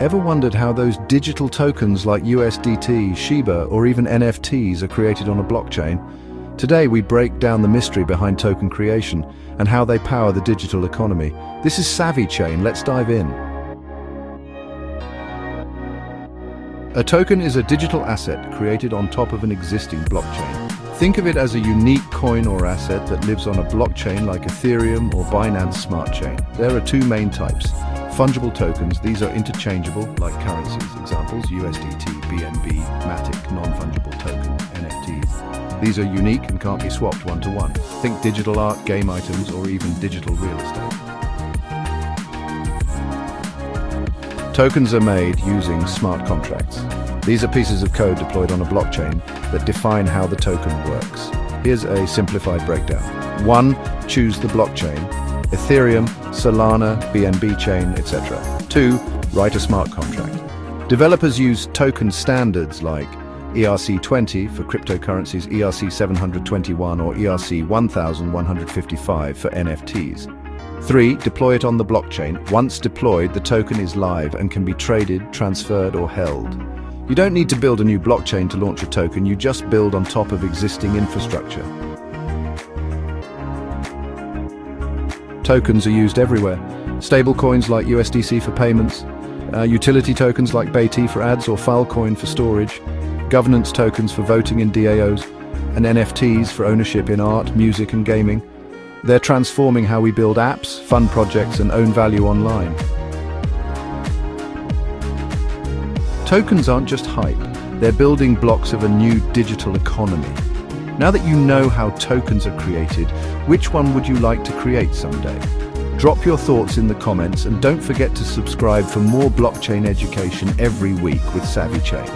Ever wondered how those digital tokens like USDT, SHIBA, or even NFTs are created on a blockchain? Today we break down the mystery behind token creation and how they power the digital economy. This is Savvy Chain, let's dive in. A token is a digital asset created on top of an existing blockchain. Think of it as a unique coin or asset that lives on a blockchain like Ethereum or Binance Smart Chain. There are two main types. Fungible tokens, these are interchangeable like currencies. Examples, USDT, BNB, Matic, non-fungible token, NFTs. These are unique and can't be swapped one-to-one. Think digital art, game items, or even digital real estate. Tokens are made using smart contracts. These are pieces of code deployed on a blockchain that define how the token works. Here's a simplified breakdown. 1. Choose the blockchain. Ethereum, Solana, BNB chain, etc. 2. Write a smart contract. Developers use token standards like ERC-20 for cryptocurrencies, ERC-721 or ERC-1155 for NFTs. 3. Deploy it on the blockchain. Once deployed, the token is live and can be traded, transferred, or held. You don't need to build a new blockchain to launch a token, you just build on top of existing infrastructure. Tokens are used everywhere. Stablecoins like USDC for payments, utility tokens like BAYT for ads or Filecoin for storage, governance tokens for voting in DAOs, and NFTs for ownership in art, music, and gaming. They're transforming how we build apps, fund projects, and own value online. Tokens aren't just hype, they're building blocks of a new digital economy. Now that you know how tokens are created, which one would you like to create someday? Drop your thoughts in the comments and don't forget to subscribe for more blockchain education every week with Savvy Chain.